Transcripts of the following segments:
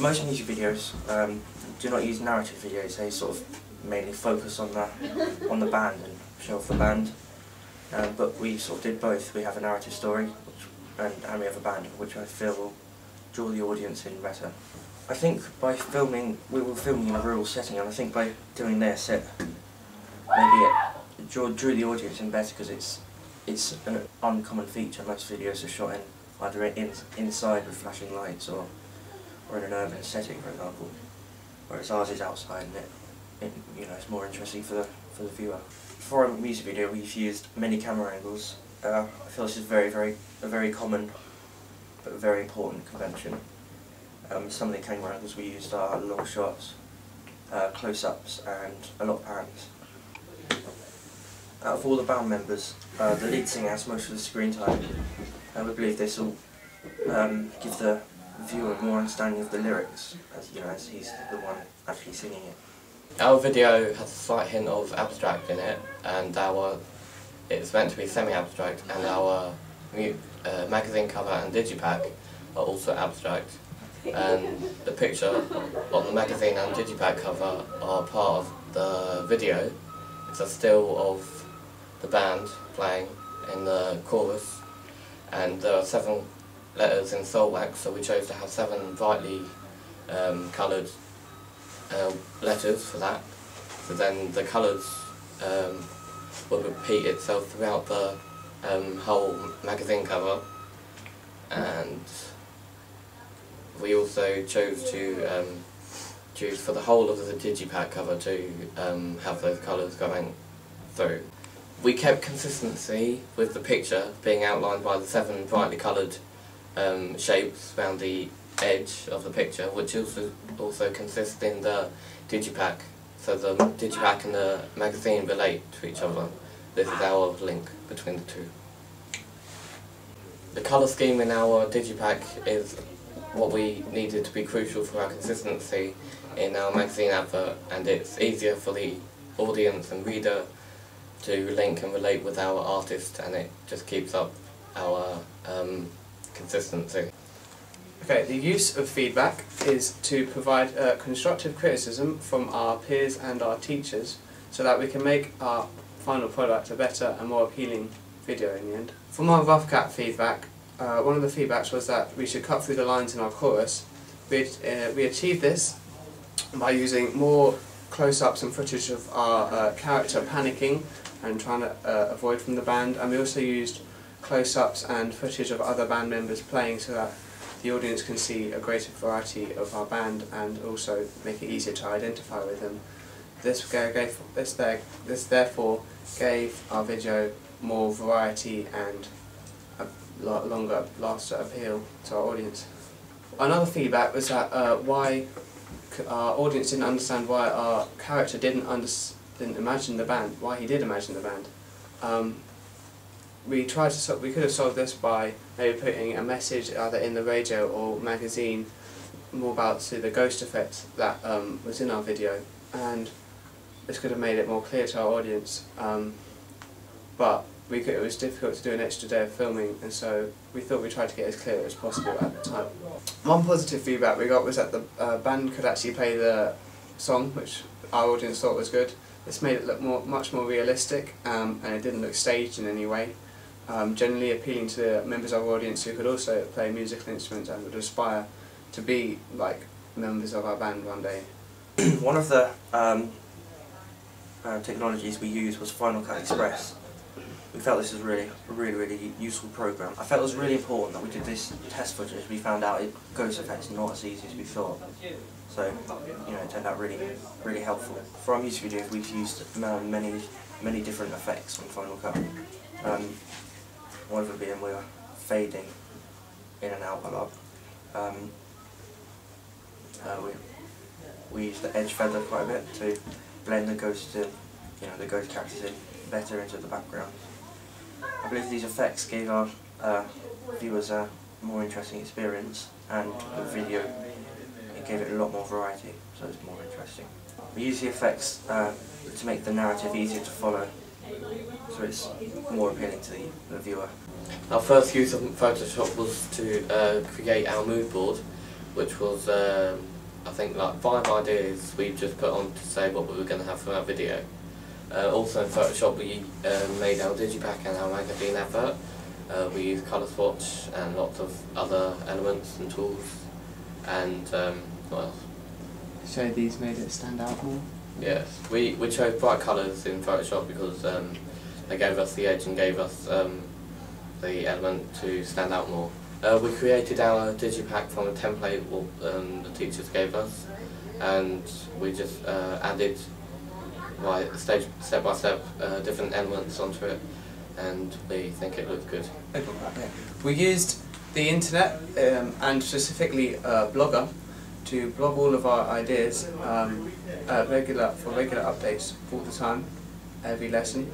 Most music videos do not use narrative videos. They sort of mainly focus on the band and show off the band. But we sort of did both. We have a narrative story, and we have a band, which I feel will draw the audience in better. I think by filming, we were filming in a rural setting, and I think by doing this, it drew the audience in better, because it's an uncommon feature. Most videos are shot in either inside with flashing lights or in an urban setting, for example. Whereas ours is outside, and it's more interesting for the viewer. For a music video, we've used many camera angles. I feel this is a very common but very important convention. Some of the camera angles we used are long shots, close-ups, and a lot of pans. Out of all the band members, the lead singer has most of the screen time, and we believe this will give the viewer more understanding of the lyrics, as he's the one actually singing it. Our video has a slight hint of abstract in it, and it's meant to be semi-abstract, and our magazine cover and digipack are also abstract. And the picture on the magazine and digipack cover are part of the video. It's a still of the band playing in the chorus, and there are 7 letters in soul wax, so we chose to have 7 brightly coloured letters for that. So then the colours will repeat itself throughout the whole magazine cover, and we also chose to choose for the whole of the digipack cover to have those colours going through. We kept consistency with the picture being outlined by the 7 brightly coloured shapes around the edge of the picture, which also consists in the digipack. So the digipack and the magazine relate to each other. This is our link between the two. The colour scheme in our digipack is what we needed to be crucial for our consistency in our magazine advert, and it's easier for the audience and reader to link and relate with our artist, and it just keeps up our consistency. Okay, the use of feedback is to provide constructive criticism from our peers and our teachers, so that we can make our final product a better and more appealing video in the end. From our rough cut feedback, one of the feedbacks was that we should cut through the lines in our chorus. We achieved this by using more close-ups and footage of our character panicking and trying to avoid from the band, and we also used close-ups and footage of other band members playing, so that the audience can see a greater variety of our band and also make it easier to identify with them. This therefore gave our video more variety and a longer lasting appeal to our audience. Another feedback was that why our audience didn't understand why our character didn't imagine the band, why he did imagine the band. We could have solved this by maybe putting a message either in the radio or magazine more about the ghost effect that was in our video, and this could have made it more clear to our audience. But it was difficult to do an extra day of filming, and so we thought we'd try to get as clear as possible at the time. One positive feedback we got was that the band could actually play the song, which our audience thought was good. This made it look much more realistic, and it didn't look staged in any way. Generally appealing to the members of our audience who could also play musical instruments and would aspire to be like members of our band one day. One of the technologies we used was Final Cut Express. We felt this was a really useful program. I felt it was really important that we did this test footage. We found out ghost effects are not as easy as we thought. So, it turned out really helpful. For our music videos, we've used many different effects on Final Cut. One of them being we were fading in and out a lot. We used the edge feather quite a bit to blend the ghosts in, the ghost characters in better into the background. I believe these effects gave our viewers a more interesting experience, and the video, it gave it a lot more variety, so it's more interesting. We use the effects to make the narrative easier to follow, so it's more appealing to the viewer. Our first use of Photoshop was to create our mood board, which was I think like 5 ideas we just put on to say what we were going to have for our video. Also in Photoshop we made our digipack and our magazine advert. We used colour swatch and lots of other elements and tools, and what else? So these made it stand out more? Yes, we chose bright colours in Photoshop because they gave us the edge and gave us the element to stand out more. We created our digipack from a template the teachers gave us, and we just added step by step different elements onto it, and we think it looks good. We used the internet and specifically Blogger to blog all of our ideas for regular updates all the time, every lesson.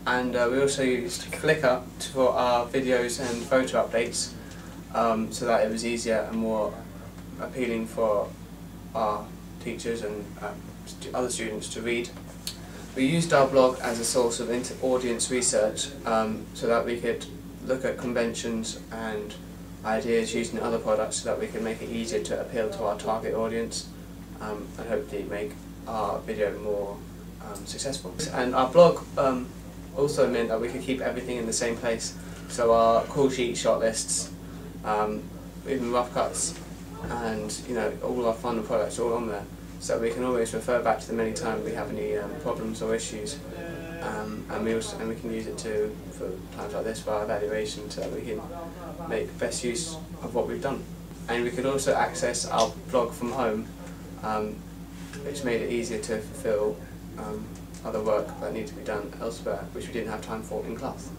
And we also used Flickr for our videos and photo updates, so that it was easier and more appealing for our teachers and other students to read. We used our blog as a source of audience research, so that we could look at conventions and ideas used in other products, so that we can make it easier to appeal to our target audience, and hopefully make our video more successful. And our blog also meant that we could keep everything in the same place, so our call sheet, shot lists, even rough cuts, and all our final products are all on there, so we can always refer back to them anytime we have any problems or issues, and we can use it for times like this for our evaluation, so that we can make best use of what we've done. And we could also access our blog from home, which made it easier to fulfil other work that needed to be done elsewhere, which we didn't have time for in class.